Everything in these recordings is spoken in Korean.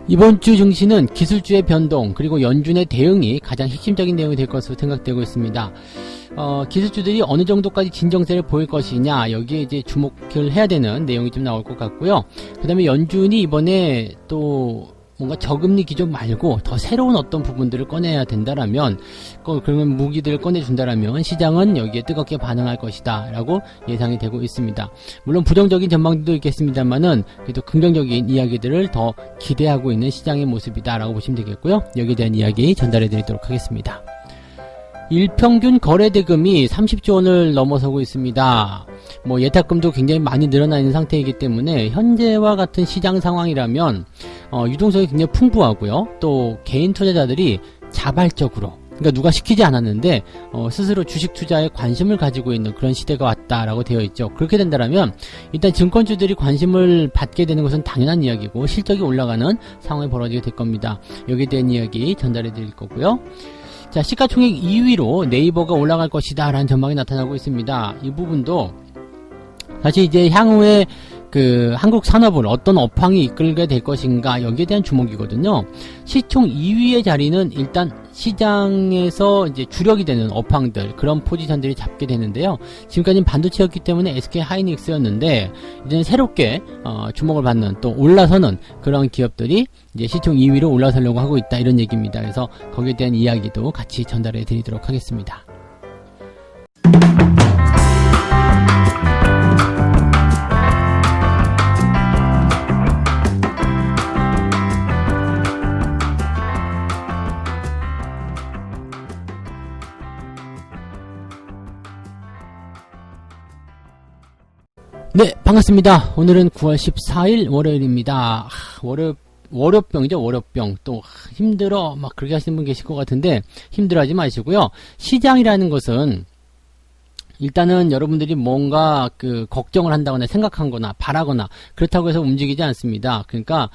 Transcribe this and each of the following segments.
이번 주 증시는 기술주의 변동 그리고 연준의 대응이 가장 핵심적인 내용이 될 것으로 생각되고 있습니다. 기술주들이 어느 정도까지 진정세를 보일 것이냐 여기에 이제 주목을 해야 되는 내용이 좀 나올 것 같고요. 그 다음에 연준이 이번에 또 뭔가 저금리 기조 말고 더 새로운 어떤 부분들을 꺼내야 된다라면 그러면 무기들을 꺼내준다라면 시장은 여기에 뜨겁게 반응할 것이다 라고 예상이 되고 있습니다. 물론 부정적인 전망도 있겠습니다만은 그래도 긍정적인 이야기들을 더 기대하고 있는 시장의 모습이다 라고 보시면 되겠고요. 여기에 대한 이야기 전달해 드리도록 하겠습니다. 일평균 거래대금이 30조 원을 넘어서고 있습니다. 예탁금도 굉장히 많이 늘어나 있는 상태이기 때문에 현재와 같은 시장 상황이라면 유동성이 굉장히 풍부하고요. 또 개인 투자자들이 자발적으로 그러니까 누가 시키지 않았는데 스스로 주식 투자에 관심을 가지고 있는 그런 시대가 왔다라고 되어 있죠. 그렇게 된다면 일단 증권주들이 관심을 받게 되는 것은 당연한 이야기고 실적이 올라가는 상황이 벌어지게 될 겁니다. 여기에 대한 이야기 전달해 드릴 거고요. 자, 시가총액 2위로 네이버가 올라갈 것이다 라는 전망이 나타나고 있습니다. 이 부분도 사실 이제 향후에 한국 산업을 어떤 업황이 이끌게 될 것인가 여기에 대한 주목이거든요. 시총 2위의 자리는 일단 시장에서 이제 주력이 되는 업황들 그런 포지션들이 잡게 되는데요. 지금까지는 반도체였기 때문에 SK 하이닉스였는데 이제는 새롭게 주목을 받는 또 올라서는 그런 기업들이 이제 시총 2위로 올라서려고 하고 있다 이런 얘기입니다. 그래서 거기에 대한 이야기도 같이 전달해 드리도록 하겠습니다. 네, 반갑습니다. 오늘은 9월 14일 월요일입니다. 월요병이죠, 월요병. 또 힘들어 막 그렇게 하시는 분 계실 것 같은데 힘들어하지 마시고요. 시장이라는 것은 일단은 여러분들이 뭔가 걱정을 한다거나 생각한거나 바라거나 그렇다고 해서 움직이지 않습니다. 그러니까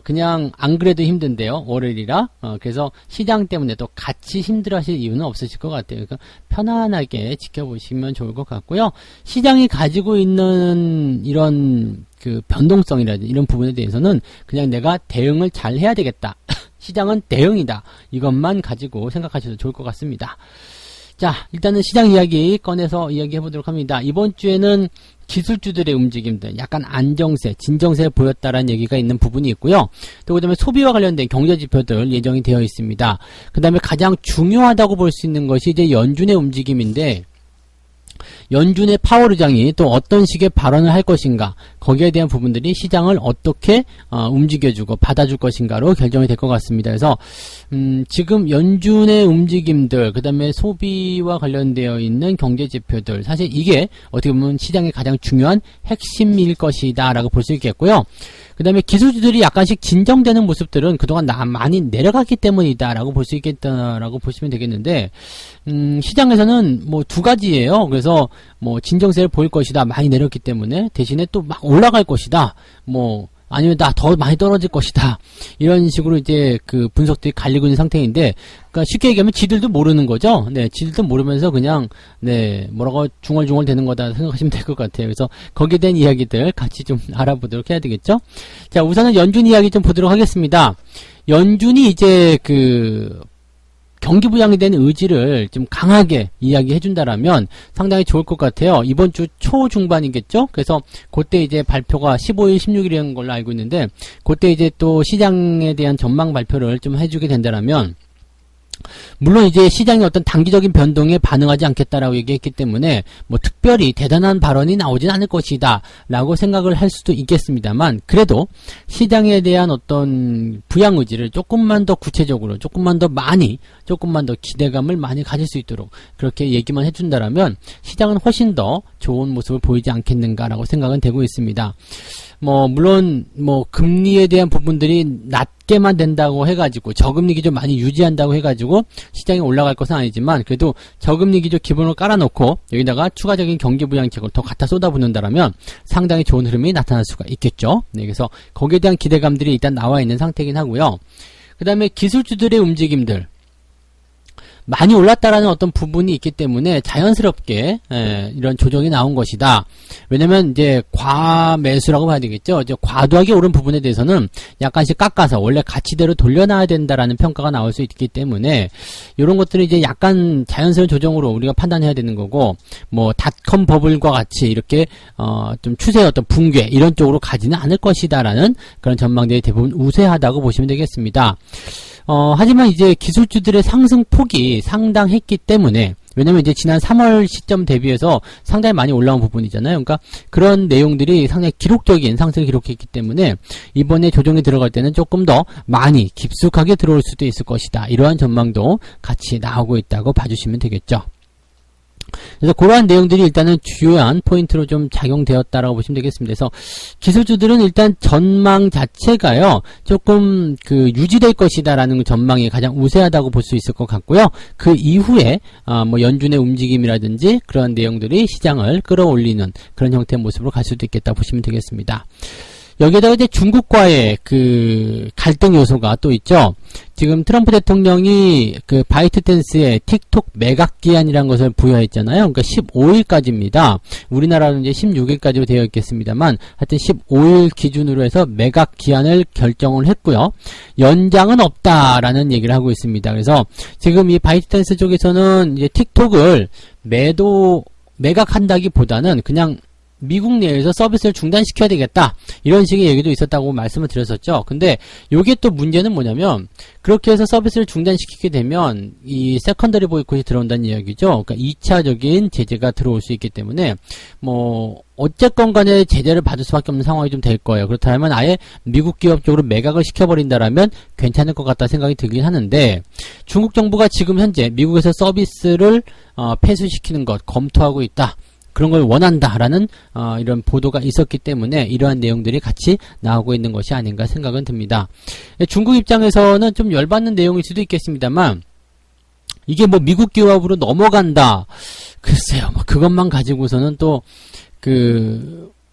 그냥 안 그래도 힘든데요, 월요일이라. 그래서 시장 때문에 또 같이 힘들어 하실 이유는 없으실 것 같아요. 그러니까 편안하게 지켜보시면 좋을 것 같고요. 시장이 가지고 있는 이런 변동성이라든지 이런 부분에 대해서는 그냥 내가 대응을 잘 해야 되겠다. 시장은 대응이다. 이것만 가지고 생각하셔도 좋을 것 같습니다. 자, 일단은 시장 이야기 꺼내서 이야기해 보도록 합니다. 이번 주에는 기술주들의 움직임들, 약간 안정세, 진정세 보였다라는 얘기가 있는 부분이 있고요. 또 그다음에 소비와 관련된 경제 지표들 예정이 되어 있습니다. 그다음에 가장 중요하다고 볼 수 있는 것이 이제 연준의 움직임인데 연준의 파월 의장이 또 어떤 식의 발언을 할 것인가 거기에 대한 부분들이 시장을 어떻게 움직여주고 받아줄 것인가로 결정이 될 것 같습니다. 그래서 지금 연준의 움직임들 그 다음에 소비와 관련되어 있는 경제지표들 사실 이게 어떻게 보면 시장의 가장 중요한 핵심일 것이다 라고 볼 수 있겠고요. 그 다음에 기술주들이 약간씩 진정되는 모습들은 그동안 많이 내려갔기 때문이다 라고 볼 수 있겠다라고 보시면 되겠는데 시장에서는 두 가지예요. 그래서 진정세를 보일 것이다 많이 내렸기 때문에 대신에 또 막 올라갈 것이다 아니면 더 많이 떨어질 것이다 이런 식으로 이제 분석들이 갈리고 있는 상태인데 그러니까 쉽게 얘기하면 지들도 모르는 거죠. 네, 지들도 모르면서 그냥 뭐라고 중얼중얼 되는 거다 생각하시면 될 것 같아요. 그래서 거기에 대한 이야기들 같이 좀 알아보도록 해야 되겠죠. 자, 우선은 연준 이야기 좀 보도록 하겠습니다. 연준이 이제 경기 부양에 대한 의지를 좀 강하게 이야기해 준다라면 상당히 좋을 것 같아요. 이번 주 초중반이겠죠? 그래서 그때 이제 발표가 15일, 16일인 걸로 알고 있는데 그때 이제 또 시장에 대한 전망 발표를 좀 해주게 된다라면 물론 이제 시장의 어떤 단기적인 변동에 반응하지 않겠다라고 얘기했기 때문에 특별히 대단한 발언이 나오진 않을 것이다 라고 생각을 할 수도 있겠습니다만 그래도 시장에 대한 어떤 부양 의지를 조금만 더 구체적으로 조금만 더 기대감을 많이 가질 수 있도록 그렇게 얘기만 해준다라면 시장은 훨씬 더 좋은 모습을 보이지 않겠는가라고 생각은 되고 있습니다. 물론 금리에 대한 부분들이 낮게만 된다고 해가지고 저금리 기조 많이 유지한다고 해가지고 시장이 올라갈 것은 아니지만 그래도 저금리 기조 기본으로 깔아놓고 여기다가 추가적인 경기 부양책을 더 갖다 쏟아붓는다라면 상당히 좋은 흐름이 나타날 수가 있겠죠. 네, 그래서 거기에 대한 기대감들이 일단 나와 있는 상태이긴 하고요. 그 다음에 기술주들의 움직임들 많이 올랐다라는 어떤 부분이 있기 때문에 자연스럽게 이런 조정이 나온 것이다. 왜냐면 이제 과매수라고 봐야 되겠죠. 이제 과도하게 오른 부분에 대해서는 약간씩 깎아서 원래 가치대로 돌려놔야 된다라는 평가가 나올 수 있기 때문에 이런 것들은 이제 약간 자연스러운 조정으로 우리가 판단해야 되는 거고, 뭐 닷컴 버블과 같이 이렇게 좀 추세의 어떤 붕괴 이런 쪽으로 가지는 않을 것이다라는 그런 전망들이 대부분 우세하다고 보시면 되겠습니다. 하지만 이제 기술주들의 상승폭이 상당했기 때문에, 왜냐면 이제 지난 3월 시점 대비해서 상당히 많이 올라온 부분이잖아요. 그러니까 그런 내용들이 상당히 기록적인 상승을 기록했기 때문에 이번에 조정이 들어갈 때는 조금 더 많이 깊숙하게 들어올 수도 있을 것이다. 이러한 전망도 같이 나오고 있다고 봐주시면 되겠죠. 그래서 그러한 내용들이 일단은 주요한 포인트로 좀 작용되었다라고 보시면 되겠습니다. 그래서 기술주들은 일단 전망 자체가요, 조금 유지될 것이다라는 전망이 가장 우세하다고 볼 수 있을 것 같고요. 그 이후에 뭐 연준의 움직임이라든지 그런 내용들이 시장을 끌어올리는 그런 형태의 모습으로 갈 수도 있겠다 보시면 되겠습니다. 여기에다가 이제 중국과의 갈등 요소가 또 있죠. 지금 트럼프 대통령이 바이트댄스에 틱톡 매각 기한이라는 것을 부여했잖아요. 그러니까 15일까지입니다. 우리나라는 이제 16일까지로 되어 있겠습니다만, 하여튼 15일 기준으로 해서 매각 기한을 결정을 했고요. 연장은 없다라는 얘기를 하고 있습니다. 그래서 지금 이 바이트댄스 쪽에서는 이제 틱톡을 매각한다기보다는 그냥 미국 내에서 서비스를 중단시켜야 되겠다, 이런 식의 얘기도 있었다고 말씀을 드렸었죠. 근데 요게 또 문제는 뭐냐면, 그렇게 해서 서비스를 중단시키게 되면 이 세컨더리 보이콧이 들어온다는 이야기죠. 그러니까 2차적인 제재가 들어올 수 있기 때문에 뭐 어쨌건 간에 제재를 받을 수밖에 없는 상황이 좀 될 거예요. 그렇다면 아예 미국 기업 쪽으로 매각을 시켜버린다라면 괜찮을 것 같다 생각이 들긴 하는데, 중국 정부가 지금 현재 미국에서 서비스를 폐쇄시키는 것 검토하고 있다, 그런 걸 원한다라는 이런 보도가 있었기 때문에 이러한 내용들이 같이 나오고 있는 것이 아닌가 생각은 듭니다. 중국 입장에서는 좀 열받는 내용일 수도 있겠습니다만, 이게 뭐 미국 기업으로 넘어간다, 글쎄요, 뭐 그것만 가지고서는 또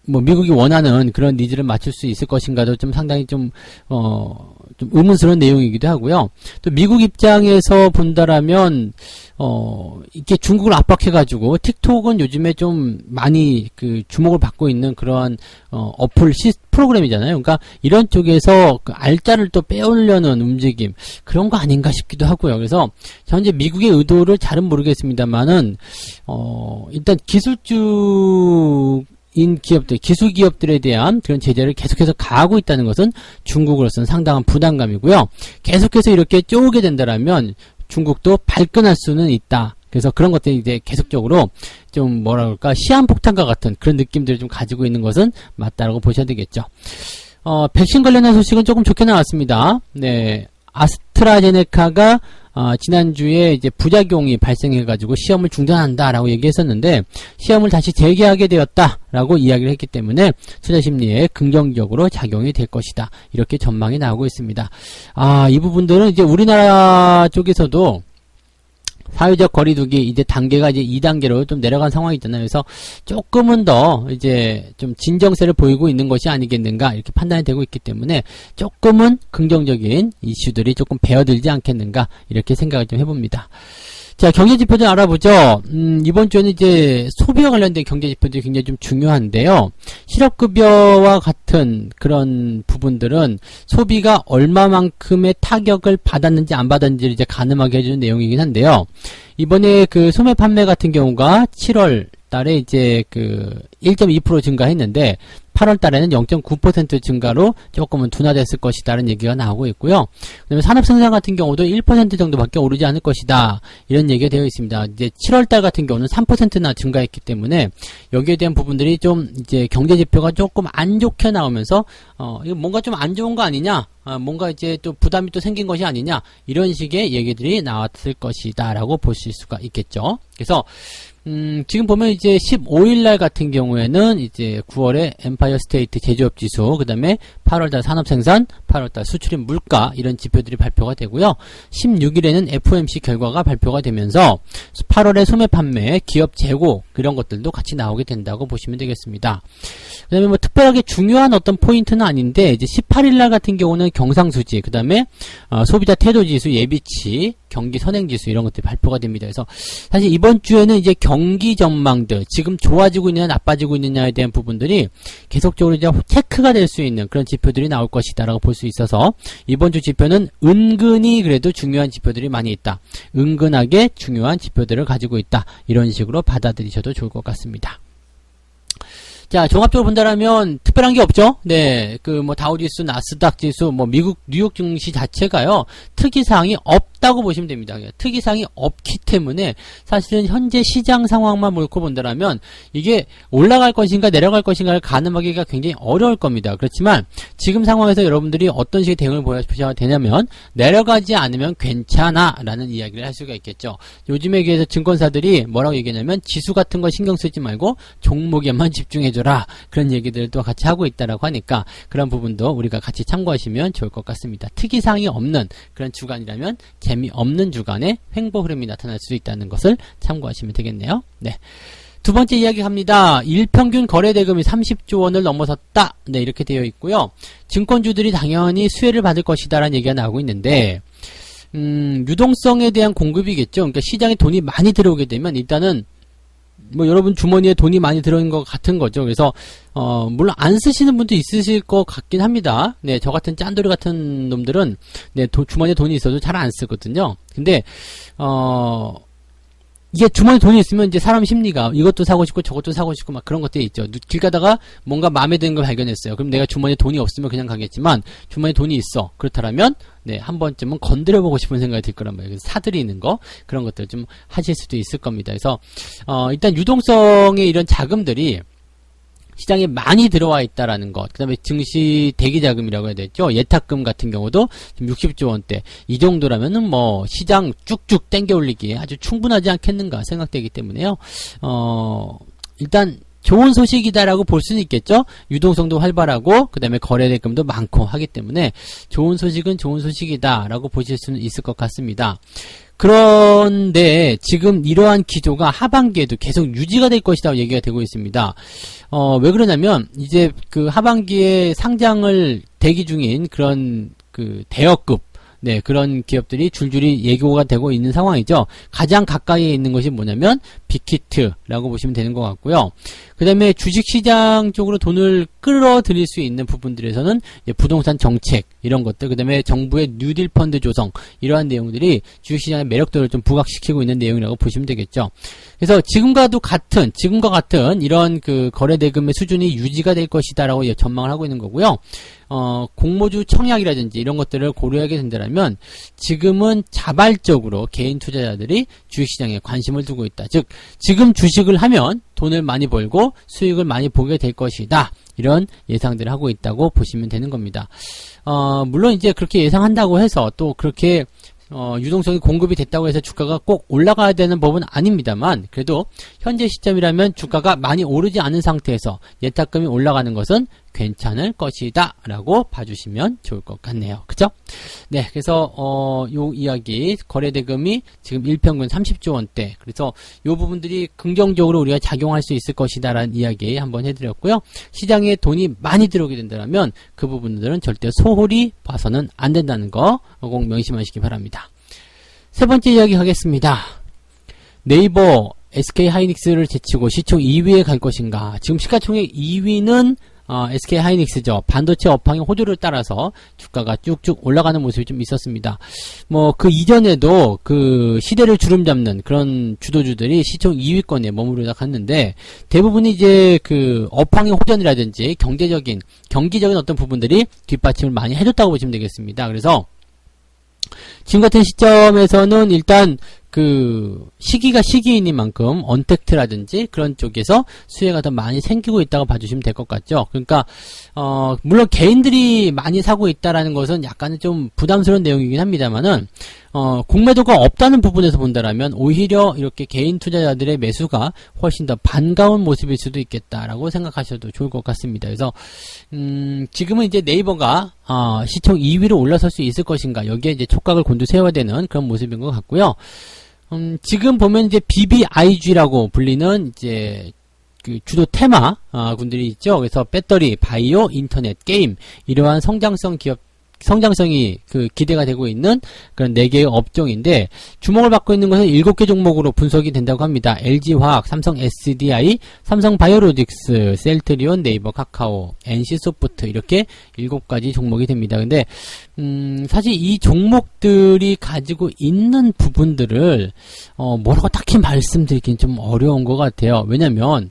뭐 미국이 원하는 그런 니즈를 맞출 수 있을 것인가도 좀 상당히 좀 의문스러운 내용이기도 하고요. 또 미국 입장에서 본다라면 이게 중국을 압박해가지고, 틱톡은 요즘에 좀 많이 주목을 받고 있는 그러한 어플 프로그램이잖아요. 그러니까 이런 쪽에서 알짜를 또 빼오려는 움직임, 그런 거 아닌가 싶기도 하고요. 그래서 현재 미국의 의도를 잘은 모르겠습니다만은 일단 기업들, 기술 기업들에 대한 그런 제재를 계속해서 가하고 있다는 것은 중국으로서는 상당한 부담감이고요. 계속해서 이렇게 쪼게 된다라면 중국도 발끈할 수는 있다. 그래서 그런 것들이 이제 계속적으로 좀 시한폭탄과 같은 그런 느낌들을 좀 가지고 있는 것은 맞다라고 보셔야 되겠죠. 백신 관련한 소식은 조금 좋게 나왔습니다. 네. 아스트라제네카가 지난주에 이제 부작용이 발생해가지고 시험을 중단한다라고 얘기했었는데, 시험을 다시 재개하게 되었다라고 이야기를 했기 때문에 투자 심리에 긍정적으로 작용이 될 것이다, 이렇게 전망이 나오고 있습니다. 이 부분들은 이제 우리나라 쪽에서도 사회적 거리두기 이제 단계가 이제 2단계로 좀 내려간 상황이 있잖아요. 그래서 조금은 더 이제 좀 진정세를 보이고 있는 것이 아니겠는가, 이렇게 판단이 되고 있기 때문에 조금은 긍정적인 이슈들이 조금 배어들지 않겠는가, 이렇게 생각을 좀 해봅니다. 자, 경제지표 좀 알아보죠. 이번 주에는 이제 소비와 관련된 경제지표들이 굉장히 좀 중요한데요. 실업급여와 같은 그런 부분들은 소비가 얼마만큼의 타격을 받았는지 안 받았는지를 이제 가늠하게 해주는 내용이긴 한데요. 이번에 소매 판매 같은 경우가 7월 달에 이제 1.2% 증가했는데, 8월 달에는 0.9% 증가로 조금은 둔화됐을 것이다라는 얘기가 나오고 있고요. 그다음에 산업 생산 같은 경우도 1% 정도밖에 오르지 않을 것이다, 이런 얘기가 되어 있습니다. 이제 7월 달 같은 경우는 3%나 증가했기 때문에 여기에 대한 부분들이 좀 이제 경제 지표가 조금 안 좋게 나오면서 이거 뭔가 좀 안 좋은 거 아니냐, 뭔가 이제 또 부담이 또 생긴 것이 아니냐, 이런 식의 얘기들이 나왔을 것이다라고 보실 수가 있겠죠. 그래서 지금 보면 이제 15일날 같은 경우에는 이제 9월에 엠파이어 스테이트 제조업 지수, 그 다음에 8월달 산업생산, 8월달 수출입 물가, 이런 지표들이 발표가 되고요. 16일에는 FOMC 결과가 발표가 되면서 8월에 소매 판매, 기업 재고, 그런 것들도 같이 나오게 된다고 보시면 되겠습니다. 그 다음에 뭐 특별하게 중요한 어떤 포인트는 아닌데, 이제 18일날 같은 경우는 경상수지, 그 다음에 소비자 태도지수 예비치, 경기 선행지수 이런 것들이 발표가 됩니다. 그래서 사실 이번 주에는 이제 경기 전망들, 지금 좋아지고 있느냐 나빠지고 있느냐에 대한 부분들이 계속적으로 이제 체크가 될 수 있는 그런 지표들이 나올 것이다라고 볼 수 있어서 이번 주 지표는 은근히 그래도 중요한 지표들이 많이 있다. 은근하게 중요한 지표들을 가지고 있다. 이런 식으로 받아들이셔도 좋을 것 같습니다. 자, 종합적으로 본다라면 특별한 게 없죠. 네, 다우지수, 나스닥 지수, 미국 뉴욕 증시 자체가요 특이사항이 없다고 보시면 됩니다. 특이사항이 없기 때문에 사실은 현재 시장 상황만 놓고 본다라면 이게 올라갈 것인가 내려갈 것인가를 가늠하기가 굉장히 어려울 겁니다. 그렇지만 지금 상황에서 여러분들이 어떤 식의 대응을 보여주셔야 되냐면 내려가지 않으면 괜찮아라는 이야기를 할 수가 있겠죠. 요즘에 비해서 증권사들이 뭐라고 얘기하냐면 지수 같은 거 신경 쓰지 말고 종목에만 집중해줘. 그런 얘기들도 같이 하고 있다라고 하니까 그런 부분도 우리가 같이 참고하시면 좋을 것 같습니다. 특이사항이 없는 그런 주간이라면 재미없는 주간에 횡보 흐름이 나타날 수 있다는 것을 참고하시면 되겠네요. 네. 두 번째 이야기 갑니다. 일평균 거래대금이 30조 원을 넘어섰다. 네, 이렇게 되어 있고요. 증권주들이 당연히 수혜를 받을 것이다라는 얘기가 나오고 있는데 유동성에 대한 공급이겠죠. 그러니까 시장에 돈이 많이 들어오게 되면 일단은 여러분 주머니에 돈이 많이 들어있는 것 같은 거죠. 그래서, 물론 안 쓰시는 분도 있으실 것 같긴 합니다. 네, 저 같은 짠돌이 같은 놈들은, 네, 주머니에 돈이 있어도 잘 안 쓰거든요. 근데, 이게 주머니에 돈이 있으면 이제 사람 심리가 이것도 사고 싶고 저것도 사고 싶고 막 그런 것들이 있죠. 길 가다가 뭔가 마음에 드는 걸 발견했어요. 그럼 내가 주머니에 돈이 없으면 그냥 가겠지만 주머니에 돈이 있어. 그렇다면 네, 한 번쯤은 건드려보고 싶은 생각이 들 거란 말이에요. 사들이는 거 그런 것들 좀 하실 수도 있을 겁니다. 그래서 일단 유동성의 이런 자금들이 시장에 많이 들어와 있다라는 것, 그 다음에 증시 대기자금이라고 해야 되죠. 예탁금 같은 경우도 지금 60조 원대. 이 정도라면은 시장 쭉쭉 땡겨 올리기에 아주 충분하지 않겠는가 생각되기 때문에요. 일단, 좋은 소식이다라고 볼 수는 있겠죠. 유동성도 활발하고 그 다음에 거래대금도 많고 하기 때문에 좋은 소식은 좋은 소식이다라고 보실 수는 있을 것 같습니다. 그런데 지금 이러한 기조가 하반기에도 계속 유지가 될 것이라고 얘기가 되고 있습니다. 왜 그러냐면 이제 그 하반기에 상장을 대기 중인 그런 대여급 네, 그런 기업들이 줄줄이 예고가 되고 있는 상황이죠. 가장 가까이에 있는 것이 뭐냐면 빅히트라고 보시면 되는 것 같고요. 그 다음에 주식시장 쪽으로 돈을 끌어들일 수 있는 부분들에서는 부동산 정책 이런 것들, 그 다음에 정부의 뉴딜 펀드 조성 이러한 내용들이 주식시장의 매력도를 좀 부각시키고 있는 내용이라고 보시면 되겠죠. 그래서 지금과 같은 이런 거래대금의 수준이 유지가 될 것이다라고 전망을 하고 있는 거고요. 공모주 청약이라든지 이런 것들을 고려하게 된다면 지금은 자발적으로 개인 투자자들이 주식시장에 관심을 두고 있다. 즉 지금 주식을 하면 돈을 많이 벌고 수익을 많이 보게 될 것이다. 이런 예상들을 하고 있다고 보시면 되는 겁니다. 물론 이제 그렇게 예상한다고 해서 또 그렇게 유동성이 공급이 됐다고 해서 주가가 꼭 올라가야 되는 법은 아닙니다만 그래도 현재 시점이라면 주가가 많이 오르지 않은 상태에서 예탁금이 올라가는 것은 괜찮을 것이다 라고 봐주시면 좋을 것 같네요. 그죠? 네, 그래서 요 이야기 거래대금이 지금 일평균 30조 원대, 그래서 요 부분들이 긍정적으로 우리가 작용할 수 있을 것이다 라는 이야기 한번 해드렸고요. 시장에 돈이 많이 들어오게 된다면 그 부분들은 절대 소홀히 봐서는 안 된다는 거 꼭 명심하시기 바랍니다. 세 번째 이야기 하겠습니다. 네이버 SK하이닉스를 제치고 시총 2위에 갈 것인가. 지금 시가총액 2위는 SK하이닉스죠. 반도체 업황의 호조를 따라서 주가가 쭉쭉 올라가는 모습이 좀 있었습니다. 그 이전에도 시대를 주름잡는 그런 주도주들이 시총 2위권에 머무르다 갔는데 대부분이 이제 업황의 호전이라든지 경기적인 어떤 부분들이 뒷받침을 많이 해줬다고 보시면 되겠습니다. 그래서 지금 같은 시점에서는 일단 시기가 시기이니만큼 언택트라든지 그런 쪽에서 수혜가 더 많이 생기고 있다고 봐주시면 될 것 같죠. 그러니까 물론 개인들이 많이 사고 있다라는 것은 약간은 좀 부담스러운 내용이긴 합니다만은 공매도가 없다는 부분에서 본다라면 오히려 이렇게 개인 투자자들의 매수가 훨씬 더 반가운 모습일 수도 있겠다라고 생각하셔도 좋을 것 같습니다. 그래서 지금은 이제 네이버가 시총 2위로 올라설 수 있을 것인가, 여기에 이제 촉각을 곤두세워야 되는 그런 모습인 것 같고요. 지금 보면 이제 BBIG라고 불리는 이제 주도 테마 군들이 있죠. 그래서 배터리, 바이오, 인터넷, 게임 이러한 성장성 기업 성장성이 기대가 되고 있는 그런 4개의 업종인데, 주목을 받고 있는 것은 7개 종목으로 분석이 된다고 합니다. LG화학, 삼성 SDI, 삼성 바이오로직스, 셀트리온, 네이버 카카오, NC소프트, 이렇게 7가지 종목이 됩니다. 근데 사실 이 종목들이 가지고 있는 부분들을 뭐라고 딱히 말씀드리긴 좀 어려운 것 같아요. 왜냐면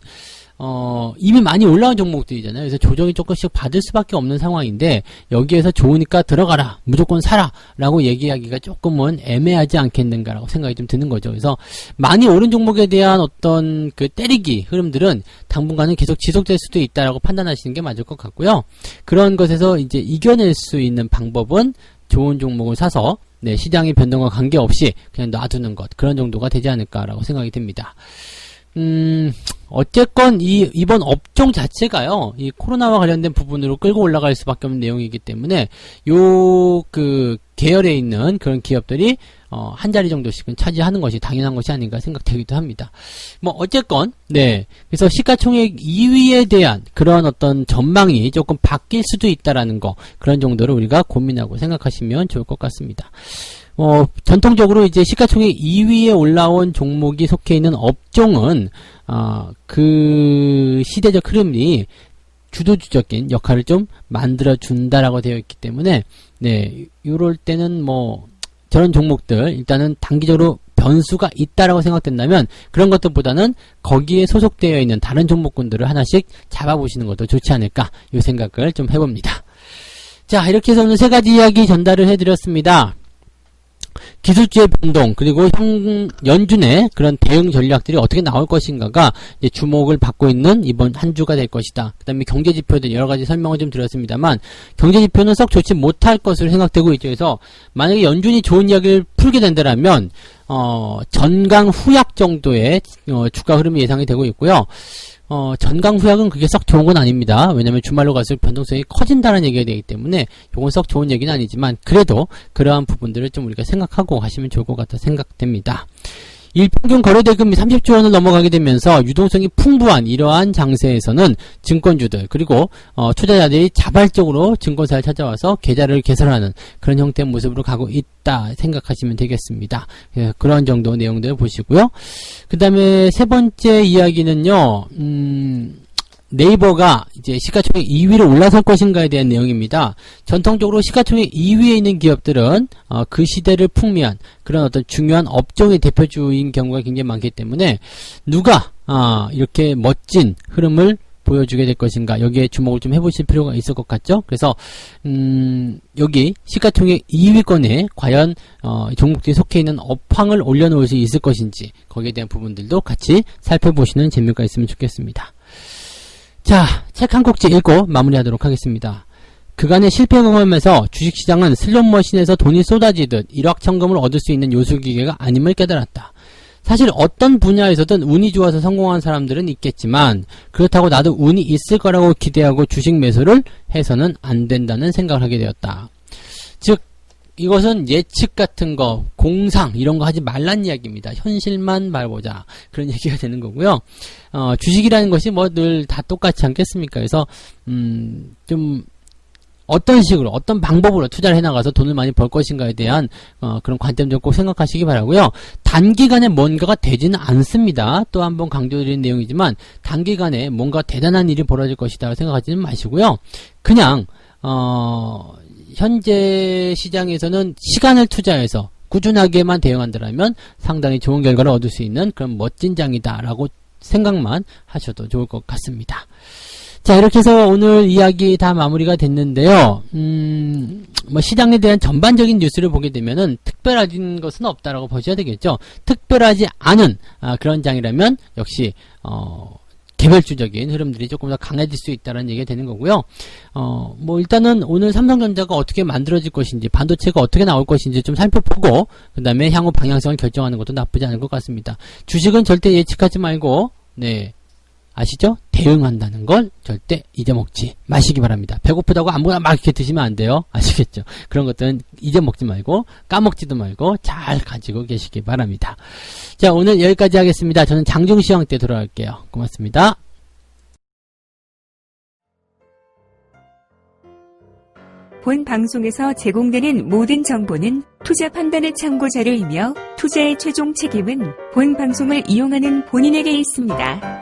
이미 많이 올라온 종목들이잖아요. 그래서 조정이 조금씩 받을 수밖에 없는 상황인데, 여기에서 좋으니까 들어가라, 무조건 사라 라고 얘기하기가 조금은 애매하지 않겠는가라고 생각이 좀 드는 거죠. 그래서 많이 오른 종목에 대한 어떤 때리기 흐름들은 당분간은 계속 지속될 수도 있다라고 판단하시는 게 맞을 것 같고요. 그런 것에서 이제 이겨낼 수 있는 방법은 좋은 종목을 사서 시장의 변동과 관계없이 그냥 놔두는 것, 그런 정도가 되지 않을까라고 생각이 듭니다. 어쨌건 이번 업종 자체가요, 이 코로나와 관련된 부분으로 끌고 올라갈 수밖에 없는 내용이기 때문에 계열에 있는 그런 기업들이 한 자리 정도씩은 차지하는 것이 당연한 것이 아닌가 생각되기도 합니다. 뭐 어쨌건 그래서 시가총액 2위에 대한 그런 어떤 전망이 조금 바뀔 수도 있다라는 거, 그런 정도로 우리가 고민하고 생각하시면 좋을 것 같습니다. 전통적으로 이제 시가총액 2위에 올라온 종목이 속해 있는 업종은 그 시대적 흐름이 주도주적인 역할을 좀 만들어준다라고 되어 있기 때문에 요럴 때는 뭐 저런 종목들 일단은 단기적으로 변수가 있다라고 생각된다면 그런 것들보다는 거기에 소속되어 있는 다른 종목군들을 하나씩 잡아보시는 것도 좋지 않을까, 이 생각을 좀 해봅니다. 자, 이렇게 해서 오늘 3가지 이야기 전달을 해드렸습니다. 기술주의 변동, 그리고 연준의 그런 대응 전략들이 어떻게 나올 것인가가 이제 주목을 받고 있는 이번 한 주가 될 것이다. 그 다음에 경제지표들 여러가지 설명을 좀 드렸습니다만, 경제지표는 썩 좋지 못할 것으로 생각되고 있죠. 그래서 만약에 연준이 좋은 이야기를 풀게 된다면 전강 후약 정도의 주가 흐름이 예상이 되고 있고요. 전강 후약은 그게 썩 좋은 건 아닙니다. 왜냐면 주말로 갈수록 변동성이 커진다는 얘기가 되기 때문에 이건 썩 좋은 얘기는 아니지만, 그래도 그러한 부분들을 좀 우리가 생각하고 가시면 좋을 것 같다 생각됩니다. 일평균 거래대금이 30조 원을 넘어가게 되면서 유동성이 풍부한 이러한 장세에서는 증권주들, 그리고 투자자들이 자발적으로 증권사를 찾아와서 계좌를 개설하는 그런 형태의 모습으로 가고 있다 생각하시면 되겠습니다. 그런 정도 내용들 보시고요. 그 다음에 3번째 이야기는요, 네이버가 이제 시가총액 2위로 올라설 것인가에 대한 내용입니다. 전통적으로 시가총액 2위에 있는 기업들은 그 시대를 풍미한 그런 어떤 중요한 업종의 대표주인 경우가 굉장히 많기 때문에 누가 이렇게 멋진 흐름을 보여주게 될 것인가, 여기에 주목을 좀 해보실 필요가 있을 것 같죠. 그래서 여기 시가총액 2위권에 과연 종목들이 속해 있는 업황을 올려놓을 수 있을 것인지, 거기에 대한 부분들도 같이 살펴보시는 재미가 있으면 좋겠습니다. 자, 책 한 꼭지 읽고 마무리하도록 하겠습니다. 그간의 실패 경험에서 주식시장은 슬롯머신에서 돈이 쏟아지듯 일확천금을 얻을 수 있는 요술기계가 아님을 깨달았다. 사실 어떤 분야에서든 운이 좋아서 성공한 사람들은 있겠지만, 그렇다고 나도 운이 있을 거라고 기대하고 주식 매수를 해서는 안 된다는 생각을 하게 되었다. 즉, 이것은 예측 같은 거, 공상 이런 거 하지 말란 이야기입니다. 현실만 바라보자, 그런 얘기가 되는 거고요. 주식이라는 것이 뭐 늘 다 똑같지 않겠습니까? 그래서 좀 어떤 식으로, 어떤 방법으로 투자를 해나가서 돈을 많이 벌 것인가에 대한 그런 관점도 꼭 생각하시기 바라고요. 단기간에 뭔가가 되지는 않습니다. 또 한 번 강조드리는 내용이지만, 단기간에 뭔가 대단한 일이 벌어질 것이다 생각하지는 마시고요. 그냥 현재 시장에서는 시간을 투자해서 꾸준하게만 대응한다면 상당히 좋은 결과를 얻을 수 있는 그런 멋진 장이다 라고 생각만 하셔도 좋을 것 같습니다. 자, 이렇게 해서 오늘 이야기 다 마무리가 됐는데요. 뭐 시장에 대한 전반적인 뉴스를 보게 되면은 특별한 것은 없다라고 보셔야 되겠죠. 특별하지 않은 그런 장이라면 역시 개별주적인 흐름들이 조금 더 강해질 수 있다는 얘기가 되는 거고요. 뭐 일단은 오늘 삼성전자가 어떻게 만들어질 것인지, 반도체가 어떻게 나올 것인지 좀 살펴보고, 그 다음에 향후 방향성을 결정하는 것도 나쁘지 않을 것 같습니다. 주식은 절대 예측하지 말고, 아시죠? 대응한다는 걸 절대 잊어먹지 마시기 바랍니다. 배고프다고 아무거나 막 이렇게 드시면 안 돼요. 아시겠죠? 그런 것들은 잊어먹지 말고, 까먹지도 말고 잘 가지고 계시기 바랍니다. 자, 오늘 여기까지 하겠습니다. 저는 장중시황 때 돌아갈게요. 고맙습니다. 본 방송에서 제공되는 모든 정보는 투자 판단의 참고 자료이며 투자의 최종 책임은 본 방송을 이용하는 본인에게 있습니다.